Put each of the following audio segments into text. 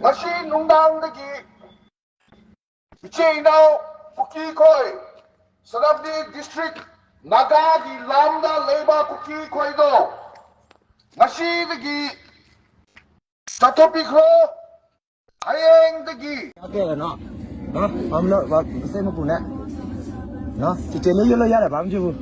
Ngasi nungdangdagi ichinaw Kuki Khoi Senapati District Nagagi Lamda Leiba Kuki Khoi do ngasi dagi Tatopikro Hayeng dagi Okay no no ba sai mo puna no ci te lo ya la ba mu ju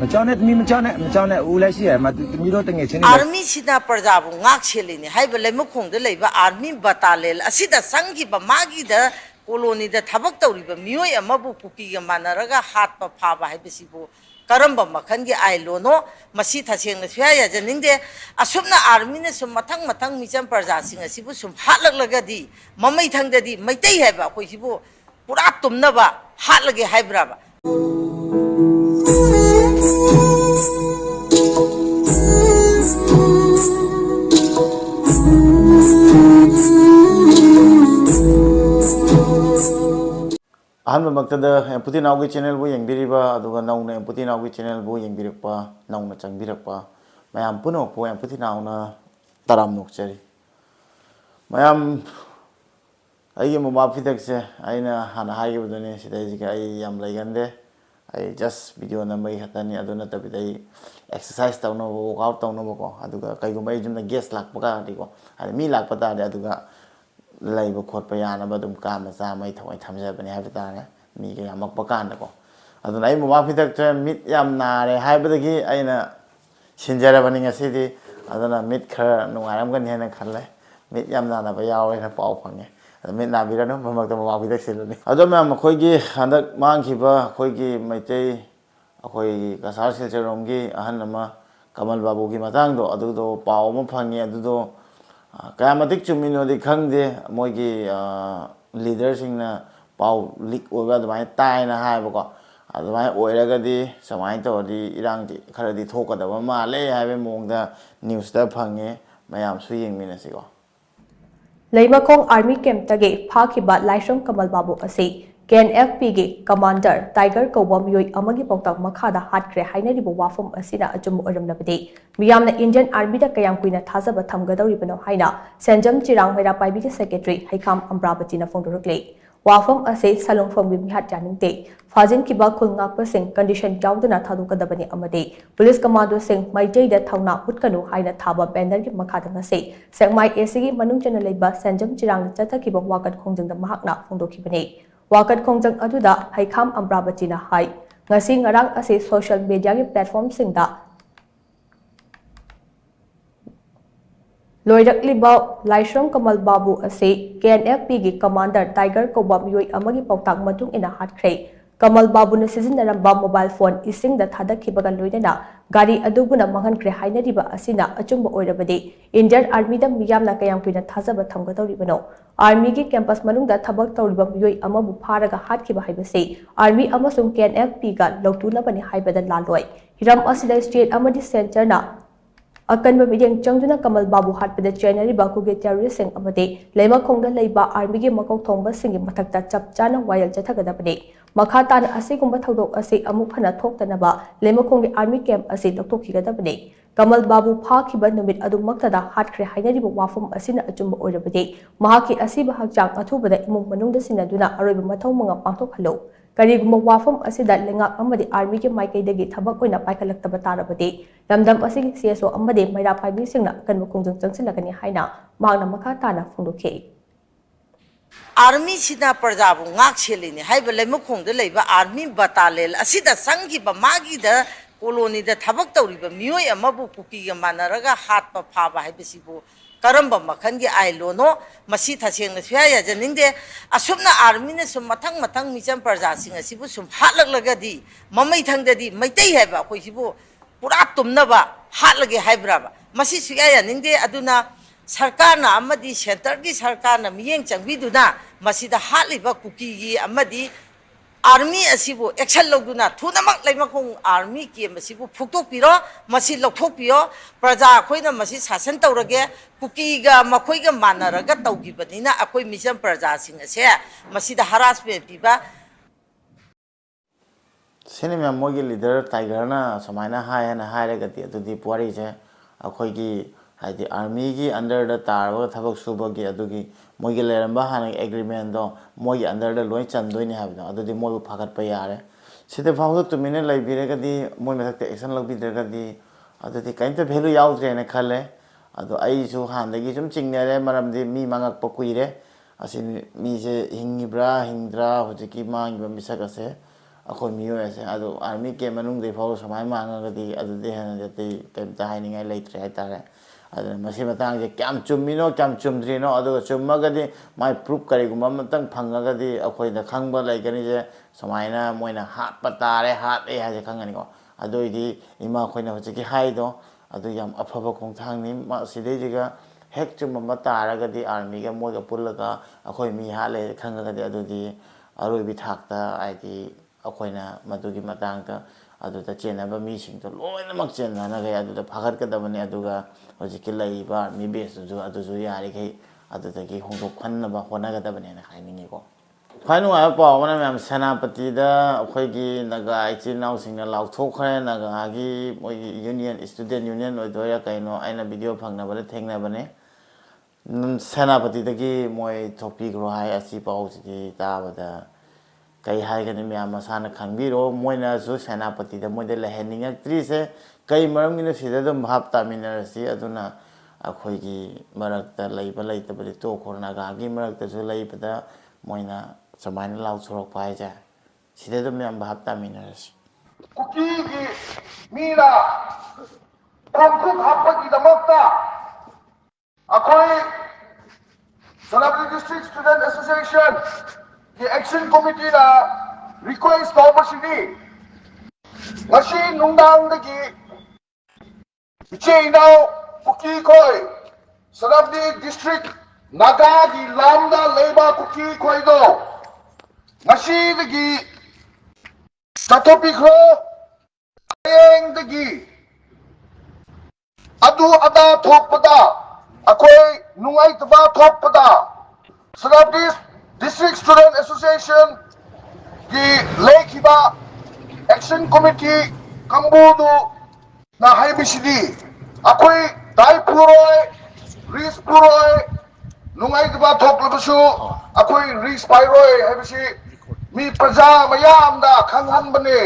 Macam ni ulai sih ya, mati miro tengah sini. Army sida perjabu ngak chelini, hai belai mukong de Leiba army batalel, asida sangi ba magi da koloni da thabak tauri ba mioi amabu Kuki ga manaraga hat pa phaba hai besibu karamba makhan gi ailo no masi thaseng na thya ya janingde asumna army ne sum mathang micham perja sing asibu sum hatlak lagadi mamai thangdadi maitai hai ba koi sibu pura tumna ba hatlage hai bra ba Ahan maktada Putin Augi channel bu yang biriba aduga nauna Putin Augi channel bu yang birikpa nauna chang birikpa mayam puno po yang Putin Auna taram nok chari mayam ai mama fidak se aina hana hai bu done sidai jika ai yam laigande ai just video na mai hatani aduna tabidai exercise tawno workout tawno ko aduga kai go mai jumna guest lak paka di ko ai mi lak pata de aduga Leiba khotpa yana badum ka macha mai thawai thamja bani ha bita ne mi ga yamak pakan da ko aduna ai mama fitak tre mit yam na re hai badagi aina sinjara bani ngasi di aduna mit khar nungaram kan hena khalle mit yam na ba yaw na pau phange mit na bira no mamak ta mama fitak silani aduma ma khoi gi handak mang khi ba khoi gi maitei akhoi kasar silche rom gi ahan nama Kamal Babu gi matang do adu do pau mo phange adu do kaya matik chumino di khangde moigi leader singna pau lik oga adumai tai na hai bako adumai oiraga di samai to di irang di khara di thokadaba male haibe mongda news da phange mayam su yengminasi ko Leiba Kong Army Camp tage phakiba Laishong Kamal Babu asi KNFP gi commander Tiger Kobam yoi amagi pautak makhada hatkre hainaribu wafum asina achum oramnabadi miyamna Indian Army da kayam kuina thajaba thamgadawribano haina Senjam Chirang Maira Paibi Secretary Haikham Ambrabati na phongdurukle wafum ase salongfom bi mihat janingte fajin kiba khulngak pasing condition yauduna thadukadabani amade police commando sing maitei da thauna utkanu haina thaba banner gi makhada ngase sengmai ACG manung chana leiba Senjam Chirang chathakiba wakat khongjang da mahakna phongdokhibani Wakat Kongjang aduda Haikham Ambrabati na hai ngasi ngarang ase social media gi platform singda Loirakliba Laishong Kamal Babu ase KNFP gi commander Tiger Kobam yoi amagi pautak matung ina hatkre Kamal Babu na sizinaramba mobile phone ising da thadakhibaga loinana gari aduguna manghankre hainariba asina achungba oirabadi Indian Army da miyamna kayam kuina thajaba thamgadawribano Army gi campus manungda thabak tawriba miyoi amabu pharaga hatkhiba haibase Army amasung KNFP ga lawtunabani haibada laloi hiram asida state amadi center na akanba mideng changduna Kamal Babu hatpada January bakuge terrorist sing amade Leiba khongda leiba Army gi makok thongba singi mathakta chap chana wayal chathagadabane Makhatan ase gumba thodok ase amuk phana thoktanaba Leiba khonggi Army camp ase doktokhigadabane Kamal Babu phakiba numit adumaktada hatkre hainariba wafum asina achumba oirabade mahaki asiba hakchang athubada imung manungda sinaduna aroiba mathau manga pangthok halo karigumba wafum asida lengak amadi Army gi maikaidagi thabak oina paikalaktaba tarabade lamdam asigi CSO amade maira paibi singna kanba kongjang changsilagani haina magna makhatana phungdokhe Army sida perjabu ngak chelini, hai belai mukong de Leiba army batalel asida sangi ba magi da koloni da thabak tauri ba mioi amabu Kuki ga manaraga hat pa phaba hai besibu karamba makhan gi ailo no masi thaseng na thya ya janingde asumna army ne sum mathang micham perja sing asibu sum hatlak lagadi mamai thangdadi maitai hai ba koi sibu pura tumna ba hatlage hai bra ba masi suya ya ningde aduna sarkarna amadi center gi sarkarna miyeng changbiduna masida haliba Kuki gi amadi army asibu action logduna thunamak leimakong army ki masibu phuktok piro masi lokthok pio praja khoina masi sasan tawrage Kuki ga makhoi ga manaraga tawgibanina akoi mission praja sing ase masida harassment piba ꯁꯤꯅꯤ ꯃꯌꯥꯝ ꯃꯣꯏꯒꯤ leader ꯇꯥꯏꯒꯔꯅ ꯁꯨꯃꯥꯏꯅ ꯍꯥꯏꯅ ꯍꯥꯏꯔꯒꯗꯤ ꯑꯗꯨꯗꯤ ꯋꯥꯔꯤꯁꯦ ꯑꯩꯈꯣꯏꯒꯤ ꯍꯥꯏꯗꯤ ꯑꯥꯔꯃꯤꯒꯤ ꯑꯟꯗꯔꯗ ꯇꯥꯔꯕ ꯊꯕꯛ ꯁꯨꯕꯒꯤ ꯑꯗꯨꯒꯤ ꯃꯣꯏꯒꯤ ꯂꯩꯔꯝꯕ ꯍꯥꯟꯅꯒꯤ ꯑꯦꯒ꯭ꯔꯤꯃꯦꯟꯗꯣ ꯃꯣꯏꯒꯤ ꯑꯟꯗꯔꯗ ꯂꯣꯏ ꯆꯟꯗꯣꯏꯅꯤ ꯍꯥꯏꯕꯗꯣ ꯑꯗꯨꯗꯤ ꯃꯣꯏꯕꯨ ꯐꯥꯒꯠꯄ ꯌꯥꯔꯦ ꯁꯤꯗ ꯐꯥꯎꯗ ꯇꯨꯃꯤꯟꯅ ꯂꯩꯕꯤꯔꯒꯗꯤ ꯃꯣꯏ ꯃꯊꯛꯇ ꯑꯦꯛꯁꯟ ꯂꯧꯕꯤꯗ꯭ꯔꯒꯗꯤ ꯑꯗꯨꯗꯤ ꯀꯔꯤꯝꯇ ꯚꯦꯂꯨ ꯌꯥꯎꯗ꯭ꯔꯦꯅ ꯈꯜꯂꯦ ꯑꯗꯣ ꯑꯩꯁꯨ ꯍꯥꯟꯅꯗꯒꯤ ꯁꯨꯝ ꯆꯤꯡꯅꯔꯦ ꯃꯔꯝꯗꯤ ꯃꯤ ꯃꯥꯡꯉꯛꯄ ꯀꯨꯏꯔꯦ ꯑꯁꯤ ꯃꯤꯁꯦ ꯍꯤꯡꯉꯤꯕ꯭ꯔꯥ ꯍꯤꯡꯗ꯭ꯔꯥ ꯍꯧꯖꯤꯛꯀꯤ ꯃꯥꯡꯉꯤꯕ ꯃꯤꯁꯛ ꯑꯁꯦ ꯑꯩꯈꯣꯏ ꯃꯤꯑꯣꯏ ꯑꯁꯦ ꯑꯗꯣ ꯑꯥꯔꯃꯤ ꯀꯦꯝ ꯃꯅꯨꯡꯗꯒꯤ ꯐꯥꯎꯕ ꯁꯨꯃꯥꯏꯅ ꯃꯥꯡꯉꯒꯗꯤ ꯑꯗꯨꯗꯤ ꯍꯦꯟꯅ ꯑꯇꯩ ꯀꯩꯝꯇ ꯍꯥꯏꯅꯤꯡꯉꯥꯏ ꯂꯩꯇ꯭ꯔꯦ ꯍꯥꯏꯇꯥꯔꯦ ꯑꯗꯨꯅ ꯃꯁꯤ ꯃꯇꯥꯡꯁꯦ ꯀꯌꯥꯝ ꯆꯨꯝꯃꯤꯅꯣ ꯀꯌꯥꯝ ꯆꯨꯝꯗ꯭ꯔꯤꯅꯣ ꯑꯗꯨꯒ ꯆꯨꯝꯃꯒꯗꯤ ꯃꯥꯏ ꯄ꯭ꯔꯨꯐ ꯀꯔꯤꯒꯨꯝꯕ ꯑꯃꯇꯪ ꯐꯪꯉꯒꯗꯤ ꯑꯩꯈꯣꯏꯗ ꯈꯪꯕ ꯂꯩꯒꯅꯤꯁꯦ ꯁꯨꯃꯥꯏꯅ ꯃꯣꯏꯅ ꯍꯥꯠꯄ ꯇꯥꯔꯦ ꯍꯥꯠꯂꯦ ꯍꯥꯏꯁꯦ ꯈꯪꯒꯅꯤꯀꯣ ꯑꯗꯨꯏꯗꯤ ꯏꯃꯥ ꯑꯩꯈꯣꯏꯅ ꯍꯧꯖꯤꯛꯀꯤ ꯍꯥꯏꯗꯣ ꯑꯗꯨ ꯌꯥꯝ ꯑꯐꯕ ꯈꯣꯡꯊꯥꯡꯅꯤ ꯁꯤꯗꯩꯁꯤꯒ ꯍꯦꯛ ꯆꯨꯝꯃꯝꯕ ꯇꯥꯔꯒꯗꯤ ꯑꯥꯔꯃꯤꯒ ꯃꯣꯏꯒ ꯄꯨꯜꯂꯒ ꯑꯩꯈꯣꯏ ꯃꯤ ꯍꯥꯠꯂꯦ ꯈꯪꯉꯒꯗꯤ ꯑꯗꯨꯗꯤ ꯑꯔꯣꯏꯕꯤ ꯊꯥꯛꯇ ꯍꯥꯏꯗꯤ ꯑꯩꯈꯣꯏꯅ ꯃꯗꯨꯒꯤ ꯃꯇꯥꯡꯗ ꯑꯗꯨꯗ ꯆꯦꯟꯅꯕ ꯃꯤꯁꯤꯡꯗꯣ ꯂꯣꯏꯅꯃꯛ ꯆꯦꯟꯅꯅꯒꯩ ꯑꯗꯨꯗ ꯐꯥꯒꯠꯀꯗꯕꯅꯤ ꯑꯗꯨꯒ ꯍꯧꯖꯤꯛꯀꯤ ꯂꯩꯔꯤꯕ ꯑꯥꯔꯃꯤ ꯕꯦꯁꯇꯨꯁꯨ ꯑꯗꯨꯁꯨ ꯌꯥꯔꯤꯈꯩ ꯑꯗꯨꯗꯒꯤ ꯍꯣꯡꯗꯣꯛꯍꯟꯅꯕ ꯍꯣꯠꯅꯒꯗꯕꯅꯦꯅ ꯍꯥꯏꯅꯤꯡꯉꯤꯀꯣ ꯈ꯭ꯋꯥꯏ ꯅꯨꯡꯉꯥꯏꯕ ꯄꯥꯎ ꯑꯃꯅ ꯃꯌꯥꯝ ꯁꯦꯅꯥꯄꯇꯤꯗ ꯑꯩꯈꯣꯏꯒꯤ ꯅꯥꯒꯥ ꯏꯆꯤꯜ ꯏꯅꯥꯎꯁꯤꯡꯅ ꯂꯥꯎꯊꯣꯛꯈ꯭ꯔꯦ ꯅꯥꯒꯥꯒꯤ ꯃꯣꯏꯒꯤ ꯌꯨꯅꯤꯌꯟ ꯏꯁꯇꯨꯗꯦꯟ ꯌꯨꯅꯤꯌꯟ ꯑꯣꯏꯗꯣꯏꯔꯥ ꯀꯩꯅꯣ ꯑꯩꯅ ꯚꯤꯗꯤꯑꯣ ꯐꯪꯅꯕꯗ ꯊꯦꯡꯅꯕꯅꯦ ꯁꯦꯅꯥꯄꯇꯤꯗꯒꯤ ꯃꯣꯏ ꯊꯣꯛꯄꯤꯈ꯭ꯔꯣ ꯍꯥꯏ ꯑꯁꯤ ꯄꯥꯎꯁꯤꯗꯤ ꯇꯥꯕꯗ ꯀꯩ ꯍꯥꯏꯒꯅꯤ ꯃꯌꯥꯝ ꯃꯁꯥꯅ ꯈꯪꯕꯤꯔꯣ ꯃꯣꯏꯅꯁꯨ ꯁꯦꯅꯥꯄꯇꯤꯗ ꯃꯣꯏꯗ ꯂꯩꯍꯟꯅꯤꯡꯉꯛꯇ꯭ꯔꯤꯁꯦ ꯀꯩ ꯃꯔꯝꯒꯤꯅꯣ ꯁꯤꯗ ꯑꯗꯨꯝ ꯚꯥꯞ ꯇꯥꯃꯤꯟꯅꯔꯁꯤ ꯑꯗꯨꯅ ꯑꯩꯈꯣꯏꯒꯤ ꯃꯔꯛꯇ ꯂꯩꯕ ꯂꯩꯇꯕꯗꯤ ꯇꯣꯛꯈ꯭ꯔꯣ ꯅꯥꯒꯥꯒꯤ ꯃꯔꯛꯇꯁꯨ ꯂꯩꯕꯗ ꯃꯣꯏꯅ ꯁꯨꯃꯥꯏꯅ ꯂꯥꯎꯊꯣꯔꯛꯄ ꯍꯥꯏꯁꯦ ꯁꯤꯗ ꯑꯗꯨꯝ ꯃꯌꯥꯝ ꯚꯥꯞ ꯇꯥꯃꯤꯟꯅꯔꯁꯤ ꯀꯨꯀꯤꯒꯤ ꯃꯤꯅ ꯈꯣꯡꯈꯨꯠ ꯍꯥꯞꯄꯒꯤꯗꯃꯛꯇ ꯑꯩꯈꯣꯏ ꯁꯦꯅꯥꯄꯇꯤ ꯗꯤꯁꯇ꯭ꯔꯤꯛ ꯁ꯭ꯇꯨꯗꯦꯟꯠ ꯑꯦꯁꯣꯁꯤꯌꯦꯁꯟꯒꯤ ꯑꯦꯛꯁꯟ ꯀꯣꯃꯤꯇꯤꯅ ꯔꯤꯀ꯭ꯋꯦꯁ ꯇꯧꯕꯁꯤꯗꯤ ꯉꯁꯤ ꯅꯨꯡꯗꯥꯡꯗꯒꯤ ꯏꯆꯦ ꯏꯅꯥꯎ ꯀꯨꯀꯤ ꯈꯣꯏ ꯁꯦꯅꯥꯄꯇꯤ ꯗꯤꯁꯇ꯭ꯔꯤꯛ ꯅꯥꯒꯥꯒꯤ ꯂꯥꯝꯗ ꯂꯩꯕ ꯀꯨꯀꯤ ꯈꯣꯏꯗꯣ ꯉꯁꯤꯗꯒꯤ ꯆꯠꯊꯣꯛꯄꯤꯈ꯭ꯔꯣ ꯍꯌꯦꯡꯗꯒꯤ ꯑꯗꯨ ꯑꯗꯥ ꯊꯣꯛꯄꯗ ꯑꯩꯈꯣꯏ ꯅꯨꯡꯉꯥꯏꯇꯕ ꯊꯣꯛꯄꯗ ꯁꯦꯅꯥꯄꯇꯤ ꯗꯤꯁꯇ꯭ꯔꯤꯛ ꯁ꯭ꯇꯨꯗꯦꯟꯠ ꯑꯦꯁꯣꯁꯤꯌꯦꯁꯟꯒꯤ ꯂꯩꯈꯤꯕ ꯑꯦꯛꯁꯟ ꯀꯣꯃꯤꯇꯤ ꯀꯥꯡꯕꯨꯗꯨꯅ ꯍꯥꯏꯕꯁꯤꯗꯤ ꯑꯩꯈꯣꯏ ꯗꯥꯏ ꯄꯨꯔꯣꯏ ꯔꯤꯁ ꯄꯨꯔꯣꯏ ꯅꯨꯡꯉꯥꯏꯇꯕ ꯊꯣꯛꯂꯕꯁꯨ ꯑꯩꯈꯣꯏ ꯔꯤꯁ ꯄꯥꯏꯔꯣꯏ ꯍꯥꯏꯕꯁꯤ ꯃꯤ ꯄ꯭ꯔꯖꯥ ꯃꯌꯥꯝꯗ ꯈꯪꯍꯟꯕꯅꯦ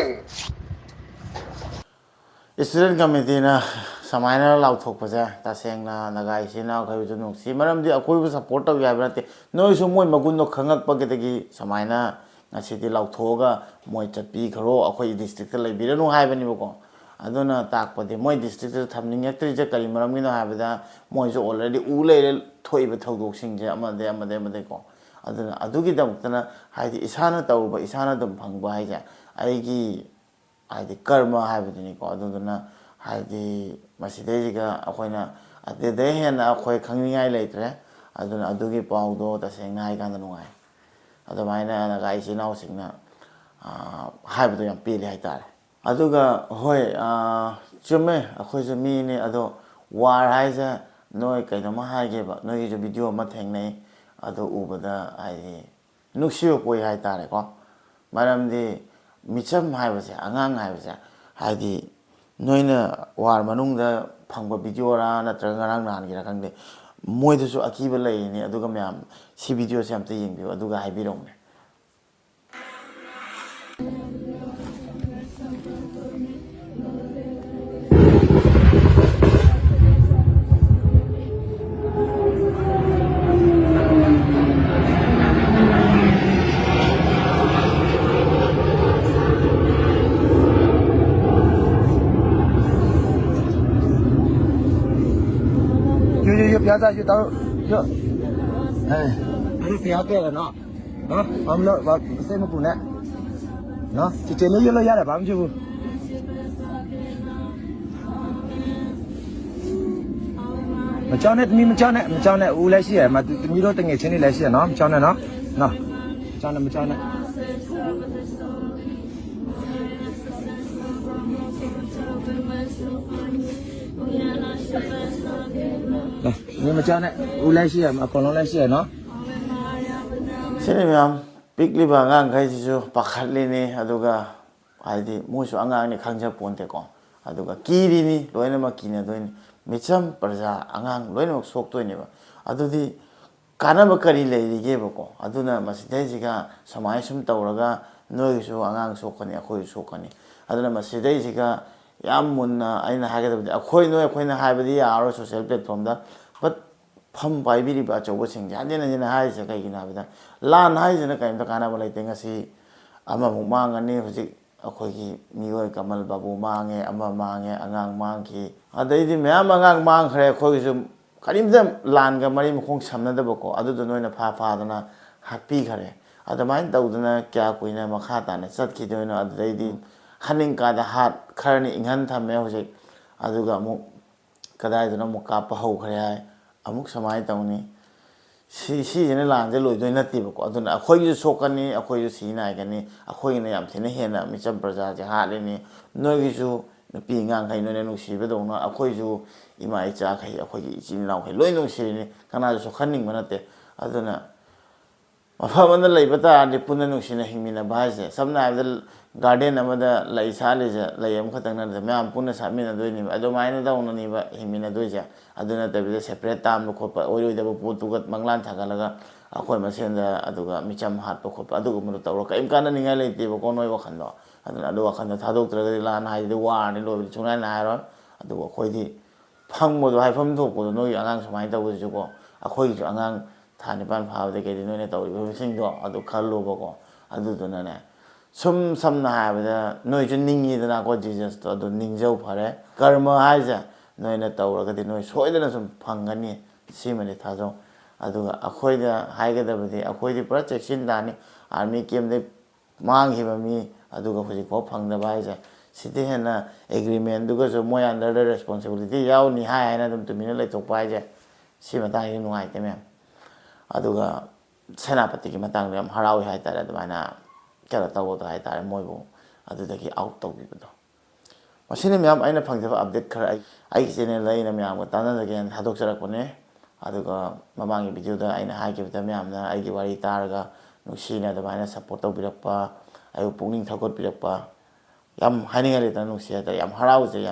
ꯏꯁꯇꯨꯗꯦꯟ ꯀꯃꯤꯇꯤꯅ ꯁꯨꯃꯥꯏꯅ ꯂꯥꯎꯊꯣꯛꯄꯁꯦ ꯇꯁꯦꯡꯅ ꯅꯥꯒꯥ ꯏꯆꯤꯜ ꯏꯅꯥꯎꯈꯩꯕꯨꯁꯨ ꯅꯨꯡꯁꯤ ꯃꯔꯝꯗꯤ ꯑꯩꯈꯣꯏꯕꯨ ꯁꯞꯄꯣꯔꯠ ꯇꯧꯒꯦ ꯍꯥꯏꯕ ꯅꯠꯇꯦ ꯅꯣꯏꯁꯨ ꯃꯣꯏ ꯃꯒꯨꯟꯗꯣ ꯈꯪꯉꯛꯄꯒꯤꯗꯒꯤ ꯁꯨꯃꯥꯏꯅ ꯉꯁꯤꯗꯤ ꯂꯥꯎꯊꯣꯛꯑꯒ ꯃꯣꯏ ꯆꯠꯄꯤꯈ꯭ꯔꯣ ꯑꯩꯈꯣꯏ ꯗꯤꯁꯇ꯭ꯔꯤꯛꯇ ꯂꯩꯕꯤꯔꯅꯨ ꯍꯥꯏꯕꯅꯦꯕꯀꯣ ꯑꯗꯨꯅ ꯇꯥꯛꯄꯗꯤ ꯃꯣꯏ ꯗꯤꯁꯇ꯭ꯔꯤꯛꯇ ꯊꯝꯅꯤꯡꯉꯛꯇ꯭ꯔꯤꯁꯦ ꯀꯔꯤ ꯃꯔꯝꯒꯤꯅꯣ ꯍꯥꯏꯕꯗ ꯃꯣꯏꯁꯨ ꯑꯣꯜꯔꯦꯗꯤ ꯎ ꯂꯩꯔꯦ ꯊꯣꯛꯏꯕ ꯊꯧꯗꯣꯛꯁꯤꯡꯁꯦ ꯑꯃꯗꯩꯀꯣ ꯑꯗꯨꯅ ꯑꯗꯨꯒꯤꯗꯃꯛꯇꯅ ꯍꯥꯏꯗꯤ ꯏꯁꯥꯅ ꯇꯧꯔꯨꯕ ꯏꯁꯥꯅ ꯑꯗꯨꯝ ꯐꯪꯕ ꯍꯥꯏꯁꯦ ꯑꯩꯒꯤ ꯍꯥꯏꯗꯤ ꯀꯔꯃ ꯍꯥꯏꯕꯗꯨꯅꯤꯀꯣ ꯑꯗꯨꯗꯨꯅ ꯍꯥꯏꯗꯤ ꯃꯁꯤꯗꯩꯁꯤꯒ ꯑꯩꯈꯣꯏꯅ ꯑꯗꯨꯗꯩ ꯍꯦꯟꯅ ꯑꯩꯈꯣꯏ ꯈꯪꯅꯤꯡꯉꯥꯏ ꯂꯩꯇ꯭ꯔꯦ ꯑꯗꯨꯅ ꯑꯗꯨꯒꯤ ꯄꯥꯎꯗꯣ ꯇꯁꯦꯡꯅ ꯍꯥꯏꯀꯥꯟꯗ ꯅꯨꯡꯉꯥꯏ ꯑꯗꯨꯃꯥꯏꯅ ꯅꯥꯒꯥ ꯏꯆꯤꯜ ꯏꯅꯥꯎꯁꯤꯡꯅ ꯍꯥꯏꯕꯗꯣ ꯌꯥꯝ ꯄꯦꯜꯂꯤ ꯍꯥꯏꯇꯥꯔꯦ ꯑꯗꯨꯒ ꯍꯣꯏ ꯆꯨꯝꯃꯦ ꯑꯩꯈꯣꯏꯁꯨ ꯃꯤꯅꯤ ꯑꯗꯣ ꯋꯥꯔ ꯍꯥꯏꯁꯦ ꯅꯣꯏ ꯀꯩꯅꯣꯝꯃ ꯍꯥꯏꯒꯦꯕ ꯅꯣꯏꯒꯤꯁꯨ ꯚꯤꯗꯤꯑꯣ ꯑꯃ ꯊꯦꯡꯅꯩ ꯑꯗꯨ ꯎꯕꯗ ꯍꯥꯏꯗꯤ ꯅꯨꯡꯁꯤꯕ ꯄꯣꯛꯏ ꯍꯥꯏꯇꯥꯔꯦꯀꯣ ꯃꯔꯝꯗꯤ ꯃꯤꯆꯝ ꯍꯥꯏꯕꯁꯦ ꯑꯉꯥꯡ ꯍꯥꯏꯕꯁꯦ ꯍꯥꯏꯗꯤ ꯅꯣꯏꯅ ꯋꯥꯔ ꯃꯅꯨꯡꯗ ꯐꯪꯕ ꯚꯤꯗꯤꯑꯣꯔꯥ ꯅꯠꯇ꯭ꯔꯒ ꯉꯔꯥꯡ ꯅꯍꯥꯟꯒꯤꯔꯥ ꯈꯪꯗꯦ ꯃꯣꯏꯗꯁꯨ ꯑꯀꯤꯕ ꯂꯩꯔꯤꯅꯤ ꯑꯗꯨꯒ ꯃꯌꯥꯝ ꯁꯤ ꯚꯤꯗꯤꯑꯣꯁꯦ ꯑꯝꯇ ꯌꯦꯡꯕꯤꯌꯨ ꯑꯗꯨꯒ ꯍꯥꯏꯕꯤꯔꯛꯎꯅꯦ Yo, piazza, yo, anh phía kia là nó ông lợi vào xem một củ nè nó chỉ trên lấy ra để bám chưa mà cho nè u lấy xỉa mà như đôi tình nghệ trên đi lấy xỉa nó cho nè nó cho nè nhưng mà cho nè u lấy xỉa mà còn nó lấy xỉa nó sini ma'am pikli ba ngang kai sisu pakhatli ni aduga ꯍꯥꯏꯗꯤ ꯃꯣꯏꯁꯨ ꯑꯉꯥꯡꯅꯤ ꯈꯪꯖꯄꯣꯟꯇꯦꯀꯣ ꯑꯗꯨꯒ ꯀꯤꯔꯤꯅꯤ ꯂꯣꯏꯅꯃꯛ ꯀꯤꯅꯗꯣꯏꯅꯤ ꯃꯤꯆꯝ ꯄ꯭ꯔꯖꯥ ꯑꯉꯥꯡ ꯂꯣꯏꯅꯃꯛ ꯁꯣꯛꯇꯣꯏꯅꯦꯕ ꯑꯗꯨꯗꯤ ꯀꯥꯟꯅꯕ ꯀꯔꯤ ꯂꯩꯔꯤꯒꯦꯕꯀꯣ ꯑꯗꯨꯅ ꯃꯁꯤꯗꯩꯁꯤꯒ ꯁꯨꯃꯥꯏꯅ ꯁꯨꯝ ꯇꯧꯔꯒ ꯅꯣꯏꯒꯤꯁꯨ ꯑꯉꯥꯡ ꯁꯣꯛꯀꯅꯤ ꯑꯩꯈꯣꯏꯁꯨ ꯁꯣꯛꯀꯅꯤ ꯑꯗꯨꯅ ꯃꯁꯤꯗꯩꯁꯤꯒ ꯌꯥꯝ ꯃꯨꯟꯅ ꯑꯩꯅ ꯍꯥꯏꯒꯗꯕꯗꯤ ꯑꯩꯈꯣꯏꯅ ꯍꯥꯏꯕꯗꯤ ꯌꯥꯔꯣꯏ ꯁꯣꯁꯤꯌꯦꯜ ꯄ꯭ꯂꯦꯠꯐꯣꯝꯗ ꯕꯠ ꯐꯝ ꯄꯥꯏꯕꯤꯔꯤꯕ ꯑꯆꯧꯕꯁꯤꯡꯁꯦ ꯍꯟꯖꯤꯟ ꯍꯟꯖꯤꯟ ꯍꯥꯏꯔꯤꯁꯦ ꯀꯩꯒꯤꯅꯣ ꯍꯥꯏꯕꯗ ꯂꯥꯟ ꯍꯥꯏꯁꯤꯅ ꯀꯔꯤꯝꯇ ꯀꯥꯟꯅꯕ ꯂꯩꯇꯦ ꯉꯁꯤ ꯑꯃꯃꯨꯛ ꯃꯥꯡꯒꯅꯤ ꯍꯧꯖꯤꯛ ꯑꯩꯈꯣꯏꯒꯤ ꯃꯤꯑꯣꯏ ꯀꯃꯜ ꯕꯥꯕꯨ ꯃꯥꯡꯉꯦ ꯑꯃ ꯃꯥꯡꯉꯦ ꯑꯉꯥꯡ ꯃꯥꯡꯈꯤ ꯑꯗꯩꯗꯤ ꯃꯌꯥꯝ ꯑꯉꯥꯡ ꯃꯥꯡꯈ꯭ꯔꯦ ꯑꯩꯈꯣꯏꯒꯤꯁꯨ ꯀꯔꯤꯝꯇ ꯂꯥꯟꯒ ꯃꯔꯤ ꯃꯈꯣꯡ ꯁꯝꯅꯗꯕꯀꯣ ꯑꯗꯨꯗꯣ ꯅꯣꯏꯅ ꯐꯥꯗꯅ ꯍꯥꯠꯄꯤꯈꯔꯦ ꯑꯗꯨꯃꯥꯏꯅ ꯇꯧꯗꯅ ꯀꯌꯥ ꯀꯨꯏꯅ ꯃꯈꯥ ꯇꯥꯅ ꯆꯠꯈꯤꯗꯣꯏꯅꯣ ꯑꯗꯨꯗꯩꯗꯤ ꯍꯟꯅꯤꯡꯀꯥꯗ ꯈꯔꯅꯤ ꯏꯪꯍꯟ ꯊꯝꯃꯦ ꯍꯧꯖꯤꯛ ꯑꯗꯨꯒ ꯑꯃꯨꯛ ꯀꯗꯥꯏꯗꯅꯣ ꯑꯃꯨꯛ ꯀꯥꯞꯄ ꯍꯧꯈ꯭ꯔꯦ ꯍꯥꯏ ꯑꯃꯨꯛ ꯁꯨꯃꯥꯏꯅ ꯇꯧꯅꯤ ꯁꯤꯁꯤꯅ ꯂꯥꯟꯁꯦ ꯂꯣꯏꯗꯣꯏ ꯅꯠꯇꯦꯕꯀꯣ ꯑꯗꯨꯅ ꯑꯩꯈꯣꯏꯒꯤꯁꯨ ꯁꯣꯛꯀꯅꯤ ꯑꯩꯈꯣꯏꯁꯨ ꯁꯤ ꯅꯥꯏꯒꯅꯤ ꯑꯩꯈꯣꯏꯒꯤꯅ ꯌꯥꯝ ꯊꯤꯅ ꯍꯦꯟꯅ ꯃꯤꯆꯝ ꯄ꯭ꯔꯖꯥꯁꯦ ꯍꯥꯠꯂꯤꯅꯤ ꯅꯣꯏꯒꯤꯁꯨ ꯅꯨꯄꯤ ꯑꯉꯥꯡꯈꯩ ꯅꯣꯏꯅ ꯅꯨꯡꯁꯤꯕꯗꯧꯅ ꯑꯩꯈꯣꯏꯁꯨ ꯏꯃꯥ ꯏꯆꯥꯈꯩ ꯑꯩꯈꯣꯏꯒꯤ ꯏꯆꯤꯜ ꯏꯅꯥꯎꯈꯩ ꯂꯣꯏ ꯅꯨꯡꯁꯤꯔꯤꯅꯤ ꯀꯅꯥꯁꯨ ꯁꯣꯛꯍꯟꯅꯤꯡꯕ ꯅꯠꯇꯦ ꯑꯗꯨꯅ ꯃꯐꯝ ꯑꯃꯗ ꯂꯩꯕ ꯇꯥꯔꯗꯤ ꯄꯨꯟꯅ ꯅꯨꯡꯁꯤꯅ ꯍꯤꯡꯃꯤꯟꯅꯕ ꯍꯥꯏꯁꯦ ꯁꯝꯅ ꯍꯥꯏꯔꯕꯗ ꯒꯥꯔꯗꯦꯟ ꯑꯃꯗ ꯂꯩ ꯁꯥꯠꯂꯤꯁꯦ ꯂꯩ ꯑꯃꯈꯛꯇꯪ ꯅꯠꯇꯦ ꯃꯌꯥꯝ ꯄꯨꯟꯅ ꯁꯥꯠꯃꯤꯟꯅꯗꯣꯏꯅꯦꯕ ꯑꯗꯨꯃꯥꯏꯅ ꯇꯧꯅꯅꯦꯕ ꯍꯤꯡꯃꯤꯟꯅꯗꯣꯏꯁꯦ ꯑꯗꯨ ꯅꯠꯇꯕꯤꯗ ꯁꯦꯄꯔꯦꯠ ꯇꯥꯟꯕ ꯈꯣꯠꯄ ꯑꯣꯏꯔꯣꯏꯗꯕ ꯄꯣꯠꯇꯨꯒ ꯃꯪꯂꯥꯟ ꯊꯥꯒꯠꯂꯒ ꯑꯩꯈꯣꯏ ꯃꯁꯦꯟꯗ ꯑꯗꯨꯒ ꯃꯤꯆꯝ ꯍꯥꯠꯄ ꯈꯣꯠꯄ ꯑꯗꯨꯒꯨꯝꯕꯗꯣ ꯇꯧꯔꯒ ꯀꯔꯤꯝ ꯀꯥꯟꯅꯅꯤꯡꯉꯥꯏ ꯂꯩꯇꯦꯕꯀꯣ ꯅꯣꯏ ꯋꯥꯈꯜꯗꯣ ꯑꯗꯨꯅ ꯑꯗꯨ ꯋꯥꯈꯜꯗꯣ ꯊꯥꯗꯣꯛꯇ꯭ꯔꯒꯗꯤ ꯂꯥꯟ ꯍꯥꯏꯁꯤꯗꯤ ꯋꯥꯔꯅꯤ ꯂꯣꯏꯕꯗꯤ ꯁꯨꯡꯅꯥꯏ ꯅꯥꯏꯔꯣꯏ ꯑꯗꯨꯕꯨ ꯑꯩꯈꯣꯏꯗꯤ ꯐꯪꯕꯗꯣ ꯍꯥꯏꯐꯝ ꯊꯣꯛꯄꯗꯣ ꯅꯣꯏꯒꯤ ꯑꯉꯥꯡ ꯁꯨꯃꯥꯏꯅ ꯇꯧꯕꯁꯤꯁꯨꯀꯣ ꯑꯩꯈꯣꯏꯒꯤꯁꯨ ꯑꯉꯥꯡ ꯊꯥ 9 ꯐꯥꯕꯗ ꯀꯩꯗꯤ ꯅꯣꯏꯅ ꯇꯧꯔꯤꯕ ꯃꯁꯤꯡꯗꯣ ꯑꯗꯨ ꯈꯜꯂꯨꯕꯀꯣ ꯑꯗꯨꯗꯨꯅꯅꯦ ꯁꯨꯝ ꯁꯝꯅ ꯍꯥꯏꯔꯕꯗ ꯅꯣꯏꯁꯨ ꯅꯤꯡꯉꯤꯗꯅꯀꯣ ꯖꯤꯖꯁꯇꯣ ꯑꯗꯨ ꯅꯤꯡꯖꯧ ꯐꯔꯦ ꯀꯔꯃ ꯍꯥꯏꯁꯦ ꯅꯣꯏꯅ ꯇꯧꯔꯒꯗꯤ ꯅꯣꯏ ꯁꯣꯏꯗꯅ ꯁꯨꯝ ꯐꯪꯒꯅꯤ ꯁꯤꯃꯗꯤ ꯊꯥꯖꯧ ꯑꯗꯨꯒ ꯑꯩꯈꯣꯏꯗ ꯍꯥꯏꯒꯗꯕꯗꯤ ꯑꯩꯈꯣꯏꯗꯤ ꯄꯨꯔꯥ ꯆꯦꯛꯁꯤꯟ ꯇꯥꯅꯤ ꯑꯥꯔꯃꯤ ꯀꯦꯝꯗꯩ ꯃꯥꯡꯈꯤꯕ ꯃꯤ ꯑꯗꯨꯒ ꯍꯧꯖꯤꯛꯐꯥꯎ ꯐꯪꯗꯕ ꯍꯥꯏꯁꯦ ꯁꯤꯗꯤ ꯍꯦꯟꯅ ꯑꯦꯒ꯭ꯔꯤꯃꯦꯟꯗꯨꯒꯁꯨ ꯃꯣꯏ ꯑꯟꯗꯔꯗ ꯔꯦꯁꯄꯣꯟꯁꯤꯕꯤꯂꯤꯇꯤ ꯌꯥꯎꯅꯤ ꯍꯥꯏꯅ ꯑꯗꯨꯝ ꯇꯨꯃꯤꯟꯅ ꯂꯩꯊꯣꯛꯄ ꯍꯥꯏꯁꯦ ꯁꯤ ꯃꯇꯥꯡꯁꯤ ꯅꯨꯡꯉꯥꯏꯇꯦ ꯃꯌꯥꯝ ꯑꯗꯨꯒ ꯁꯦꯅꯥꯄꯇꯤꯒꯤ ꯃꯇꯥꯡꯗ ꯌꯥꯝ ꯍꯔꯥꯎꯏ ꯍꯥꯏꯇꯥꯔꯦ ꯑꯗꯨꯃꯥꯏꯅ ꯀꯩꯅꯣ ꯇꯧꯕꯗꯣ ꯍꯥꯏꯇꯥꯔꯦ ꯃꯣꯏꯕꯨ ꯑꯗꯨꯗꯒꯤ ꯑꯥꯎꯠ ꯇꯧꯕꯤꯕꯗꯣ ꯃꯁꯤꯅ ꯃꯌꯥꯝ ꯑꯩꯅ ꯐꯪꯖꯕ ꯑꯞꯗꯦꯠ ꯈꯔ ꯑꯩꯒꯤ ꯆꯦꯅꯦꯜꯗ ꯑꯩꯅ ꯃꯌꯥꯝꯒ ꯇꯥꯟꯅꯖꯒꯦꯅ ꯊꯥꯗꯣꯛꯆꯔꯛꯄꯅꯦ ꯑꯗꯨꯒ ꯃꯃꯥꯡꯒꯤ ꯚꯤꯗꯤꯑꯣꯗ ꯑꯩꯅ ꯍꯥꯏꯈꯤꯕꯗ ꯃꯌꯥꯝꯅ ꯑꯩꯒꯤ ꯋꯥꯔꯤ ꯇꯥꯔꯒ ꯅꯨꯡꯁꯤꯅ ꯑꯗꯨꯃꯥꯏꯅ ꯁꯞꯄꯣꯔꯠ ꯇꯧꯕꯤꯔꯛꯄ ꯑꯩꯕꯨ ꯄꯨꯛꯅꯤꯡ ꯊꯧꯒꯠꯄꯤꯔꯛꯄ ꯌꯥꯝ ꯍꯥꯏꯅꯤꯡꯉꯥꯏ ꯂꯩꯇꯅ ꯅꯨꯡꯁꯤ ꯍꯥꯏꯇꯥꯔꯦ ꯌꯥꯝ ꯍꯔꯥꯎꯖꯩ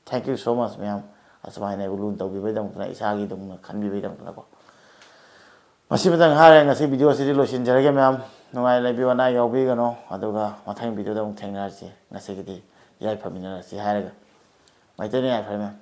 ꯊꯦꯡꯛ ꯌꯨ ꯁꯣ ꯃꯆ ꯃꯌꯥꯝ ꯑꯁꯨꯃꯥꯏꯅ ꯑꯩꯕꯨ ꯂꯨꯅ ꯇꯧꯕꯤꯕꯩꯗꯃꯛꯇ ꯏꯁꯥꯒꯤꯗꯃꯛꯇ ꯈꯟꯕꯤꯕꯩꯗꯃꯛꯇꯀꯣ ꯃꯁꯤ ꯃꯇꯥꯡ ꯍꯥꯏꯔꯦ ꯉꯁꯤ ꯚꯤꯗꯤꯑꯣ ꯑꯁꯤꯗꯤ ꯂꯣꯏꯁꯤꯟꯖꯔꯒꯦ ꯃꯌꯥꯝ ꯅꯨꯡꯉꯥꯏ ꯂꯩꯕꯤꯌꯨ ꯑꯅꯥ ꯌꯥꯎꯕꯤꯒꯅꯣ ꯑꯗꯨꯒ ꯃꯊꯪ ꯚꯤꯗꯤꯑꯣꯗ ꯑꯃꯨꯛ ꯊꯦꯡꯅꯔꯁꯤ ꯉꯁꯤꯒꯤꯗꯤ ꯌꯥꯏꯐꯃꯤꯟꯅꯔꯁꯤ ꯍꯥꯏꯔꯒ ꯃꯩꯇꯩꯅ ꯌꯥꯏꯐꯔꯦ ꯃꯌꯥꯝ